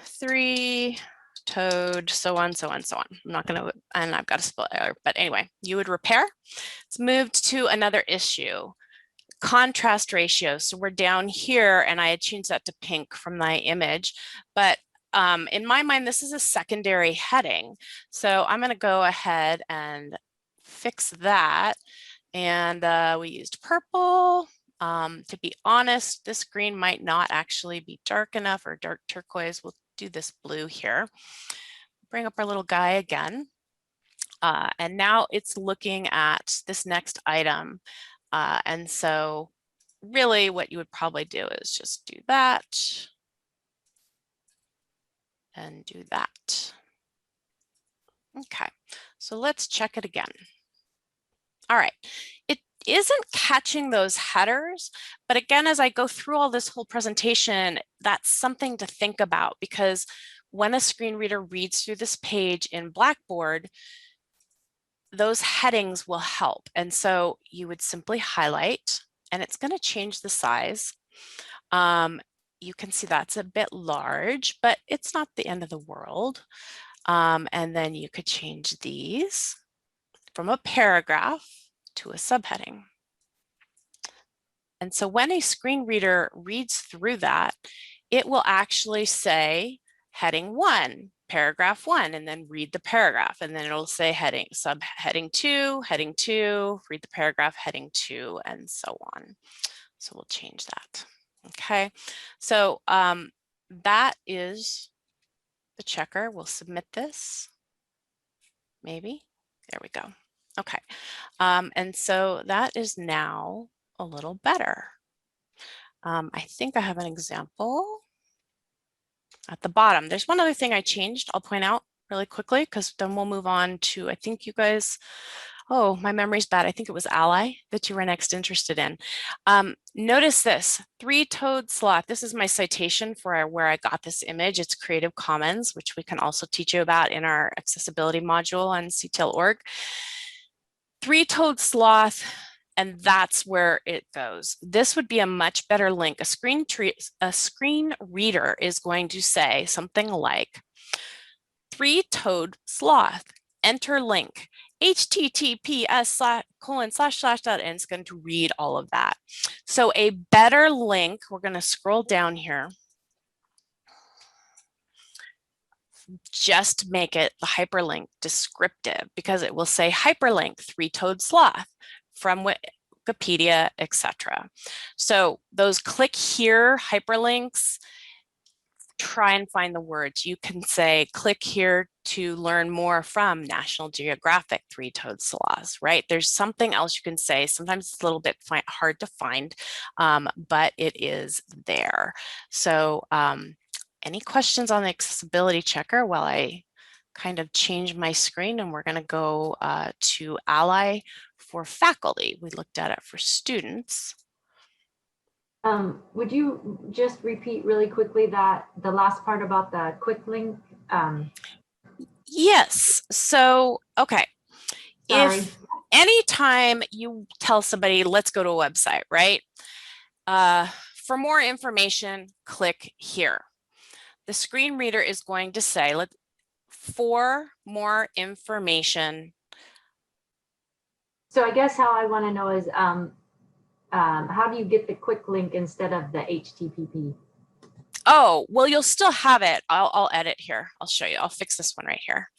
Speaker 6: three-toed, so on, so on, so on. I'm not going to, and I've got a spell error, but anyway, you would repair. It's moved to another issue. Contrast ratio. So we're down here, and I had changed that to pink from my image, but in my mind, this is a secondary heading. So I'm going to go ahead and fix that. And we used purple. To be honest, this green might not actually be dark enough, or dark turquoise. We'll do this blue here. Bring up our little guy again. And now it's looking at this next item. And so really what you would probably do is just do that and do that. Okay, so let's check it again. All right, it isn't catching those headers, but again, as I go through all this whole presentation, that's something to think about, because when a screen reader reads through this page in Blackboard, those headings will help. And so you would simply highlight, and it's going to change the size. You can see that's a bit large, but it's not the end of the world. And then you could change these from a paragraph to a subheading. And so when a screen reader reads through that, it will actually say heading 1, paragraph 1, and then read the paragraph. And then it'll say heading, subheading 2, heading 2, read the paragraph, heading 2, and so on. So we'll change that. Okay, so that is the checker. We'll submit this. Maybe. There we go. Okay, and so that is now a little better. I think I have an example at the bottom. There's one other thing I changed. I'll point out really quickly, because then we'll move on to, I think you guys, oh, my memory's bad. I think it was Ally that you were next interested in. Notice this, three-toed sloth. This is my citation for where I got this image. It's Creative Commons, which we can also teach you about in our accessibility module on CTL.org. Three-toed sloth, and that's where it goes. This would be a much better link. A screen reader is going to say something like, three-toed sloth, enter link, https:// and it's going to read all of that. So a better link, we're going to scroll down here, just make it the hyperlink descriptive, because it will say hyperlink three-toed sloth from Wikipedia, etc. So those click here hyperlinks, try and find the words. You can say, click here to learn more from National Geographic three-toed sloths, right? There's something else you can say. Sometimes it's a little bit hard to find, but it is there. So any questions on the accessibility checker while I kind of change my screen? And we're going to go to Ally for faculty. We looked at it for students.
Speaker 9: Would you just repeat really quickly that the last part about the quick link?
Speaker 6: Yes. So, okay.
Speaker 9: Sorry.
Speaker 6: If anytime you tell somebody, let's go to a website, right? For more information, click here. The screen reader is going to say, for more information.
Speaker 9: So I guess how I want to know is, how do you get the quick link instead of the HTTP?
Speaker 6: Oh, well, you'll still have it. I'll edit here. I'll show you. I'll fix this one right here.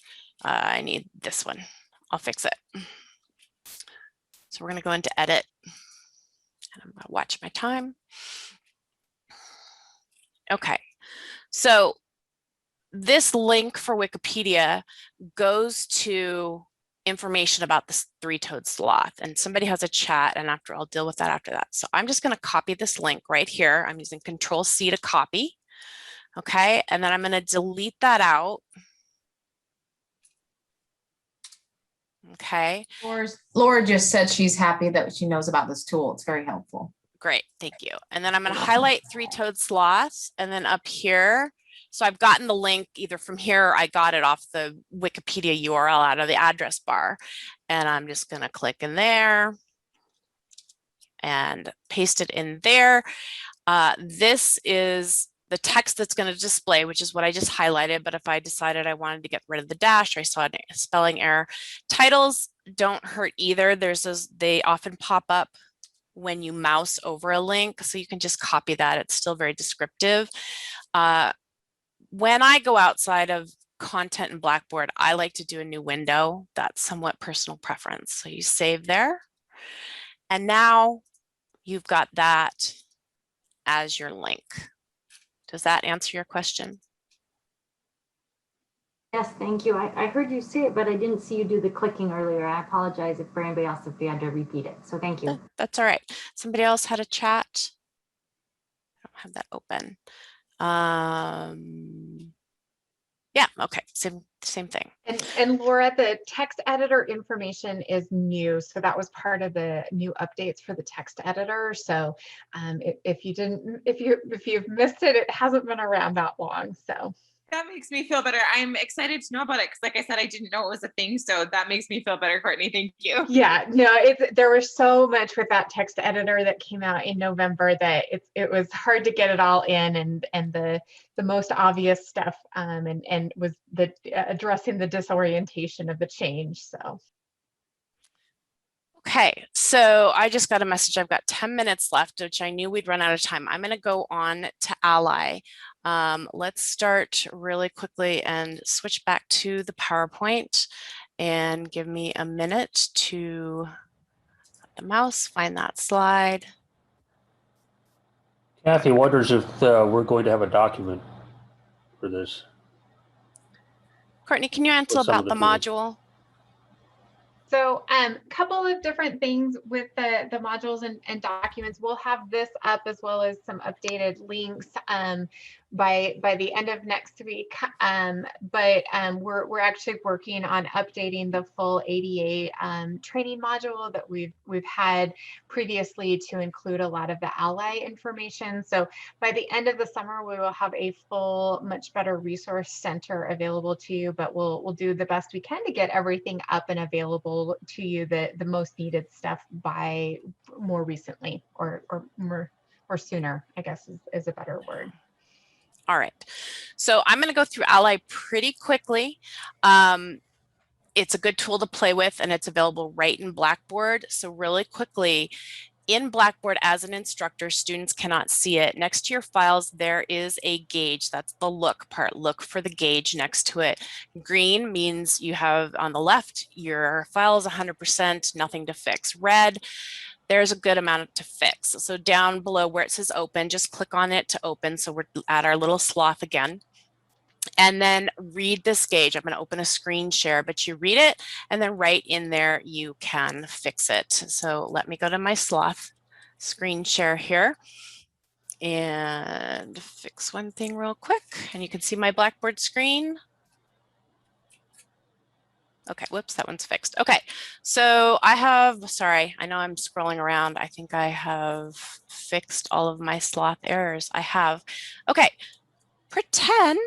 Speaker 6: I need this one. I'll fix it. So we're going to go into edit. And I'm going to watch my time. Okay. So this link for Wikipedia goes to information about this three-toed sloth, and somebody has a chat, and I'll deal with that after that. So I'm just going to copy this link right here. I'm using Control-C to copy. Okay, and then I'm going to delete that out. Okay.
Speaker 10: Laura just said she's happy that she knows about this tool. It's very helpful.
Speaker 6: Great, thank you. And then I'm going to highlight three-toed sloths, and then up here, so I've gotten the link either from here or I got it off the Wikipedia URL out of the address bar. And I'm just going to click in there and paste it in there. This is the text that's going to display, which is what I just highlighted. But if I decided I wanted to get rid of the dash, or I saw a spelling error, titles don't hurt either. They often pop up when you mouse over a link, so you can just copy that. It's still very descriptive. When I go outside of content in Blackboard, I like to do a new window. That's somewhat personal preference. So you save there. And now you've got that as your link. Does that answer your question?
Speaker 9: Yes, thank you. I heard you say it, but I didn't see you do the clicking earlier. I apologize if for anybody else if we had to repeat it. So thank you.
Speaker 6: That's all right. Somebody else had a chat. I don't have that open. Yeah, okay, same thing.
Speaker 2: And Laura, the text editor information is new. So that was part of the new updates for the text editor. So if you've missed it, it hasn't been around that long. So
Speaker 11: that makes me feel better. I'm excited to know about it because, like I said, I didn't know it was a thing. So that makes me feel better, Courtney. Thank you.
Speaker 2: Yeah, no, there was so much with that text editor that came out in November that it was hard to get it all in, and the most obvious stuff and was addressing the disorientation of the change. So.
Speaker 6: Okay, so I just got a message. I've got 10 minutes left, which I knew we'd run out of time. I'm going to go on to Ally. Let's start really quickly and switch back to the PowerPoint, and give me a minute to the mouse, find that slide.
Speaker 12: Kathy wonders if we're going to have a document for this.
Speaker 6: Courtney, can you answer about the module?
Speaker 2: So a couple of different things with the modules and documents. We'll have this up as well as some updated links by the end of next week. But we're actually working on updating the full ADA training module that we've had previously to include a lot of the Ally information. So by the end of the summer, we will have a full, much better resource center available to you, but we'll do the best we can to get everything up and available to you, the most needed stuff by more recently or sooner, I guess is a better word.
Speaker 6: All right, so I'm going to go through Ally pretty quickly. It's a good tool to play with, and it's available right in Blackboard. So really quickly, in Blackboard as an instructor, students cannot see it. Next to your files, there is a gauge. That's the look part. Look for the gauge next to it. Green means you have on the left, your file is 100%, nothing to fix. Red, there's a good amount to fix. So down below where it says open, just click on it to open. So we're at our little sloth again. And then read this gauge. I'm going to open a screen share, but you read it, and then right in there you can fix it. So let me go to my sloth screen share here and fix one thing real quick. And you can see my Blackboard screen. Okay, whoops, that one's fixed. Okay, so I have, sorry, I know I'm scrolling around. I think I have fixed all of my sloth errors. I have. Okay. Pretend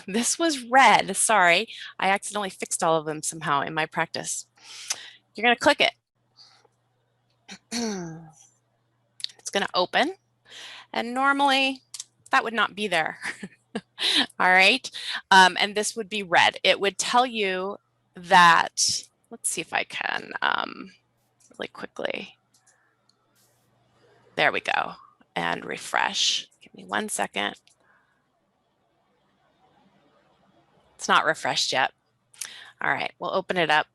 Speaker 6: this was red. Sorry, I accidentally fixed all of them somehow in my practice. You're going to click it. It's going to open, and normally that would not be there. All right, and this would be red. It would tell you that, let's see if I can really quickly. There we go, and refresh. Give me 1 second. It's not refreshed yet. All right, we'll open it up.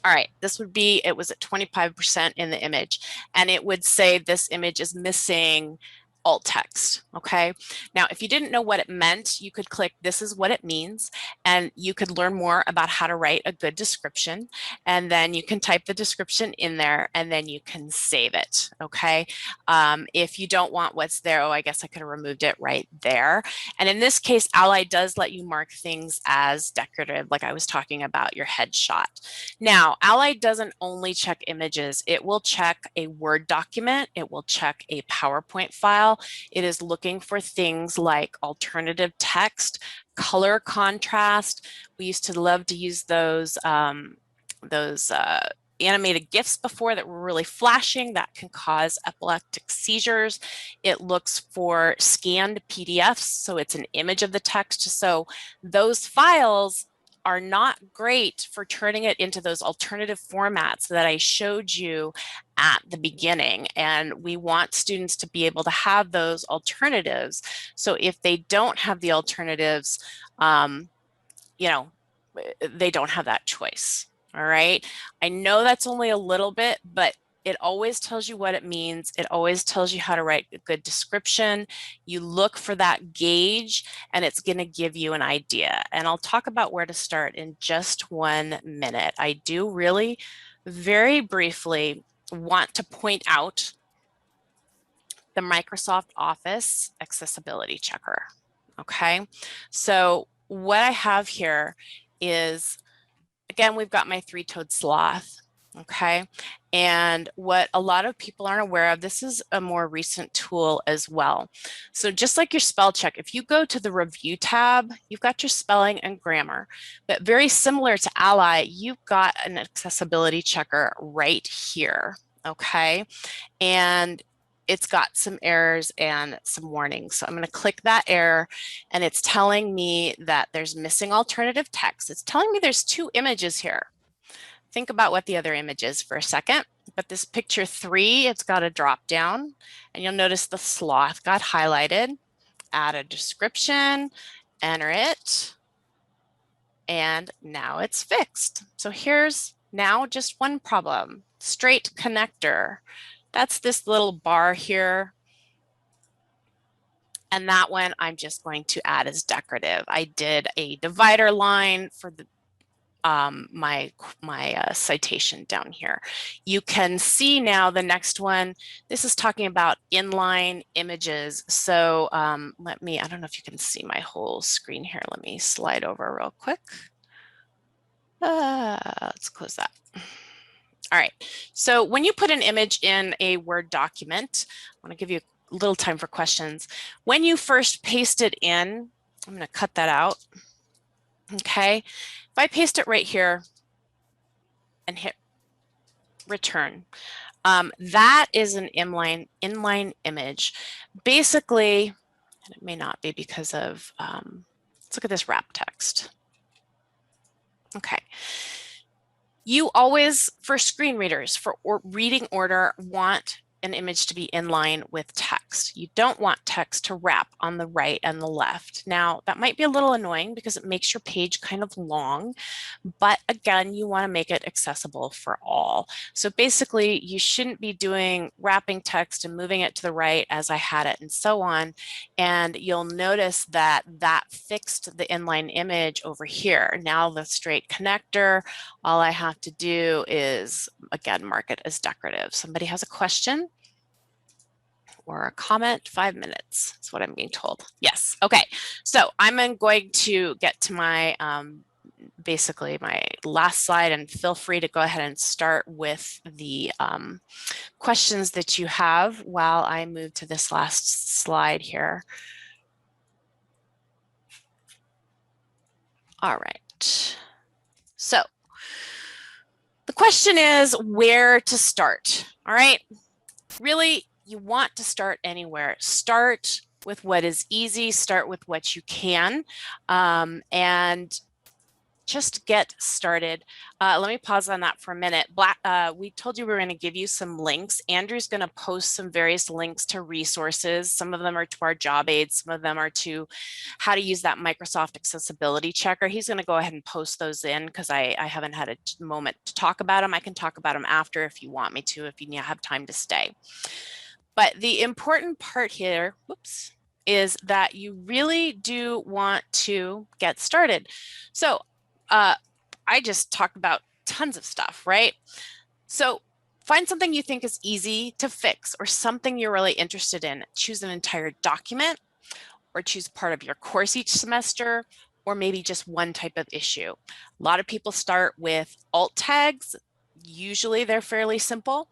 Speaker 6: All right, this would be, it was at 25% in the image, and it would say this image is missing alt text, okay? Now, if you didn't know what it meant, you could click this is what it means, and you could learn more about how to write a good description, and then you can type the description in there, and then you can save it, okay? If you don't want what's there, oh, I guess I could have removed it right there. And in this case, Ally does let you mark things as decorative, like I was talking about your headshot. Now, Ally doesn't only check images, it will check a Word document, it will check a PowerPoint file. It is looking for things like alternative text, color contrast. We used to love to use those animated GIFs before that were really flashing that can cause epileptic seizures. It looks for scanned PDFs, so it's an image of the text. So those files are not great for turning it into those alternative formats that I showed you at the beginning. And we want students to be able to have those alternatives. So if they don't have the alternatives, you know, they don't have that choice. All right. I know that's only a little bit, but it always tells you what it means. It always tells you how to write a good description. You look for that gauge and it's going to give you an idea. And I'll talk about where to start in just 1 minute. I do really very briefly want to point out the Microsoft Office Accessibility Checker. Okay, so what I have here is, again, we've got my three-toed sloth. Okay, and what a lot of people aren't aware of, this is a more recent tool as well. So just like your spell check, if you go to the review tab, you've got your spelling and grammar, but very similar to Ally, you've got an accessibility checker right here. Okay, and it's got some errors and some warnings. So I'm going to click that error and it's telling me that there's missing alternative text. It's telling me there's 2 images here. Think about what the other image is for a second. But this picture 3, it's got a drop down and you'll notice the sloth got highlighted. Add a description, enter it, and now it's fixed. So here's now just one problem. Straight connector. That's this little bar here. And that one I'm just going to add as decorative. I did a divider line for the my citation down here. You can see now the next one. This is talking about inline images. So let me, I don't know if you can see my whole screen here. Let me slide over real quick. Let's close that. All right, so when you put an image in a Word document, I want to give you a little time for questions. When you first paste it in, I'm going to cut that out. Okay, if I paste it right here and hit return, that is an inline image. Basically, and it may not be because of, let's look at this wrap text. Okay. You always, for screen readers, for reading order, want an image to be in line with text. You don't want text to wrap on the right and the left. Now, that might be a little annoying because it makes your page kind of long, but again, you want to make it accessible for all. So basically, you shouldn't be doing wrapping text and moving it to the right as I had it and so on. And you'll notice that that fixed the inline image over here. Now the straight connector, all I have to do is, again, mark it as decorative. Somebody has a question or a comment? 5 minutes. That's what I'm being told. Yes. Okay. So I'm going to get to my basically my last slide, and feel free to go ahead and start with the questions that you have while I move to this last slide here. All right. So the question is where to start. All right. Really, you want to start anywhere. Start with what is easy, start with what you can. And just get started. Let me pause on that for a minute. We told you we were going to give you some links. Andrew's going to post some various links to resources. Some of them are to our job aids. Some of them are to how to use that Microsoft Accessibility Checker. He's going to go ahead and post those in because I haven't had a moment to talk about them. I can talk about them after if you want me to, if you have time to stay. But the important part here, whoops, is that you really do want to get started. So I just talked about tons of stuff, right? So find something you think is easy to fix or something you're really interested in. Choose an entire document or choose part of your course each semester, or maybe just one type of issue. A lot of people start with alt tags. Usually they're fairly simple.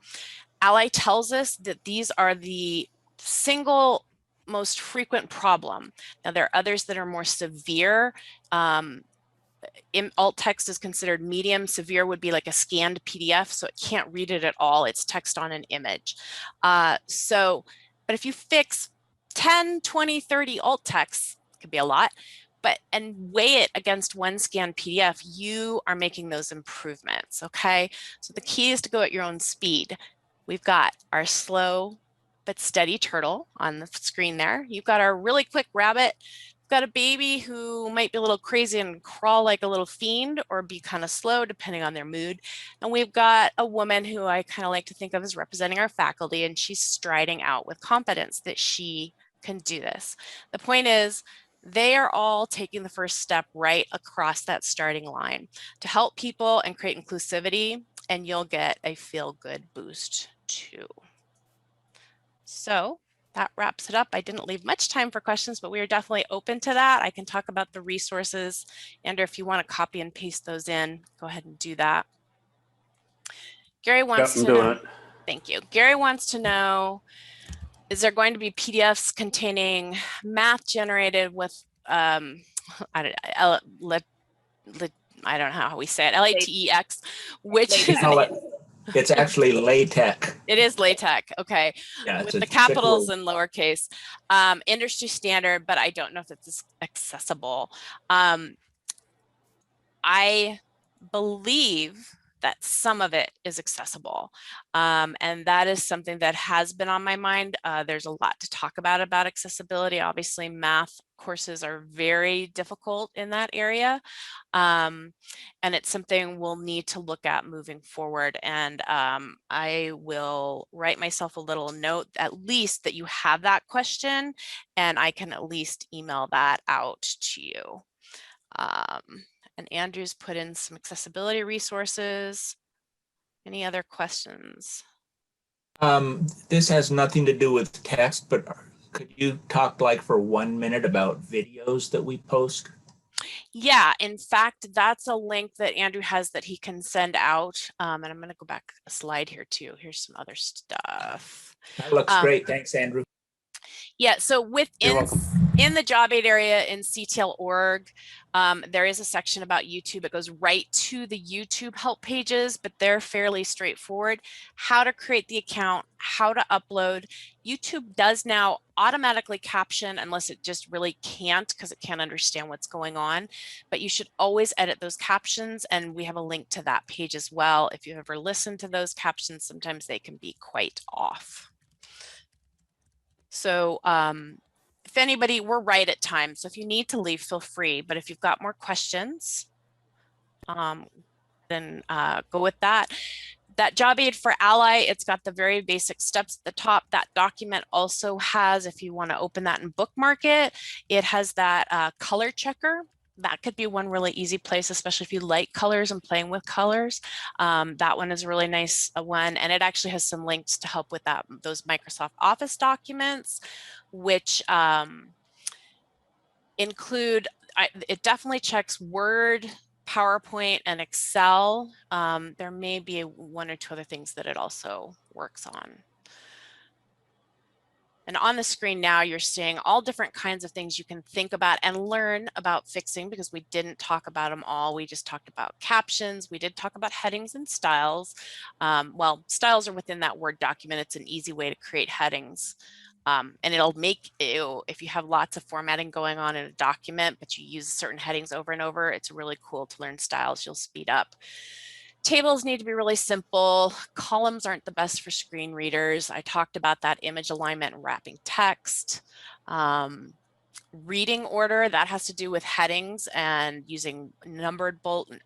Speaker 6: Ally tells us that these are the single most frequent problem. Now there are others that are more severe. Alt text is considered medium. Severe would be like a scanned PDF, so it can't read it at all. It's text on an image. But if you fix 10, 20, 30 alt texts, it could be a lot, and weigh it against one scanned PDF, you are making those improvements, okay? So the key is to go at your own speed. We've got our slow but steady turtle on the screen there. You've got our really quick rabbit. Got a baby who might be a little crazy and crawl like a little fiend or be kind of slow depending on their mood. And we've got a woman who I kind of like to think of as representing our faculty, and she's striding out with confidence that she can do this. The point is, they are all taking the first step right across that starting line to help people and create inclusivity, and you'll get a feel-good boost too. So that wraps it up. I didn't leave much time for questions, but we are definitely open to that. I can talk about the resources, and if you want to copy and paste those in, go ahead and do that. Gary wants to know. Thank you. Gary wants to know, is there going to be PDFs containing math generated with, I don't know how we say it, LATEX, which is
Speaker 8: it's actually LaTeX.
Speaker 6: It is LaTeX, okay.
Speaker 8: Yeah,
Speaker 6: with the capitals and lowercase. Industry standard, but I don't know if it's accessible. I believe that some of it is accessible. And that is something that has been on my mind. There's a lot to talk about accessibility. Obviously, math courses are very difficult in that area. And it's something we'll need to look at moving forward. And I will write myself a little note, at least that you have that question, and I can at least email that out to you. And Andrew's put in some accessibility resources. Any other questions?
Speaker 8: This has nothing to do with text, but could you talk like for 1 minute about videos that we post?
Speaker 6: Yeah, in fact, that's a link that Andrew has that he can send out. And I'm going to go back a slide here too. Here's some other stuff.
Speaker 8: That looks great. Thanks, Andrew.
Speaker 6: Yeah, so in the job aid area in CTL.org, there is a section about YouTube. It goes right to the YouTube help pages, but they're fairly straightforward. How to create the account, how to upload. YouTube does now automatically caption unless it just really can't because it can't understand what's going on. But you should always edit those captions, and we have a link to that page as well. If you've ever listened to those captions, sometimes they can be quite off. So if anybody, we're right at time. So if you need to leave, feel free. But if you've got more questions, then go with that. That job aid for Ally, it's got the very basic steps at the top. That document also has, if you want to open that and bookmark it, it has that color checker. That could be one really easy place, especially if you like colors and playing with colors. That one is a really nice one, and it actually has some links to help with that, those Microsoft Office documents, which include, it definitely checks Word, PowerPoint, and Excel. There may be one or two other things that it also works on. And on the screen now, you're seeing all different kinds of things you can think about and learn about fixing, because we didn't talk about them all. We just talked about captions. We did talk about headings and styles. Well, styles are within that Word document. It's an easy way to create headings. And it'll make you, if you have lots of formatting going on in a document, but you use certain headings over and over, it's really cool to learn styles. You'll speed up. Tables need to be really simple. Columns aren't the best for screen readers. I talked about that, image alignment and wrapping text. Reading order, that has to do with headings and using numbered bullets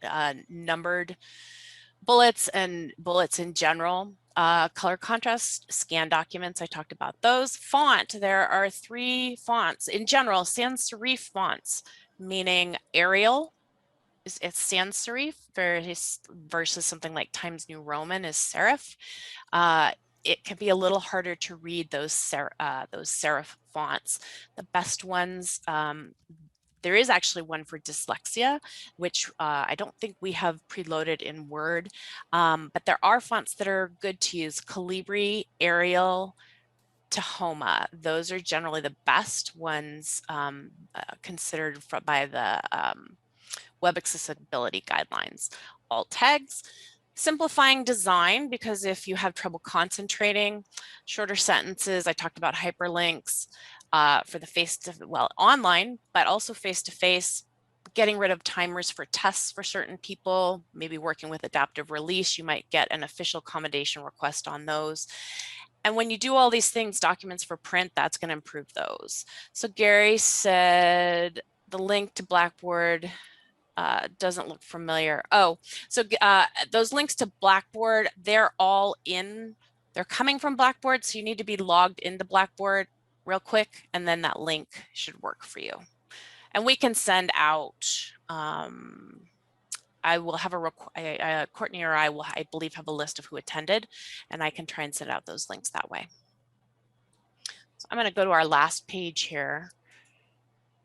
Speaker 6: and bullets in general. Color contrast, scan documents, I talked about those. Font, there are 3 fonts. In general, sans serif fonts, meaning Arial, it's sans serif versus something like Times New Roman is serif. It can be a little harder to read those serif fonts. The best ones, there is actually one for dyslexia, which I don't think we have preloaded in Word, but there are fonts that are good to use. Calibri, Arial, Tahoma. Those are generally the best ones considered by the Web Accessibility Guidelines. Alt tags, simplifying design, because if you have trouble concentrating, shorter sentences, I talked about hyperlinks for the online, but also face-to-face, getting rid of timers for tests for certain people, maybe working with adaptive release, you might get an official accommodation request on those. And when you do all these things, documents for print, that's going to improve those. So Gary said the link to Blackboard doesn't look familiar. Oh, so those links to Blackboard, they're coming from Blackboard, so you need to be logged into Blackboard real quick, and then that link should work for you. And we can send out, I will have Courtney or I will, I believe, have a list of who attended, and I can try and send out those links that way. So I'm going to go to our last page here.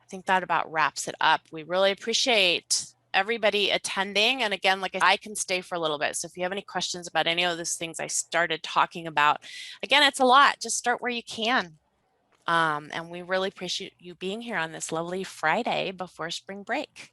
Speaker 6: I think that about wraps it up. We really appreciate everybody attending. And again, like I can stay for a little bit. So if you have any questions about any of those things I started talking about, again, it's a lot. Just start where you can. And we really appreciate you being here on this lovely Friday before spring break.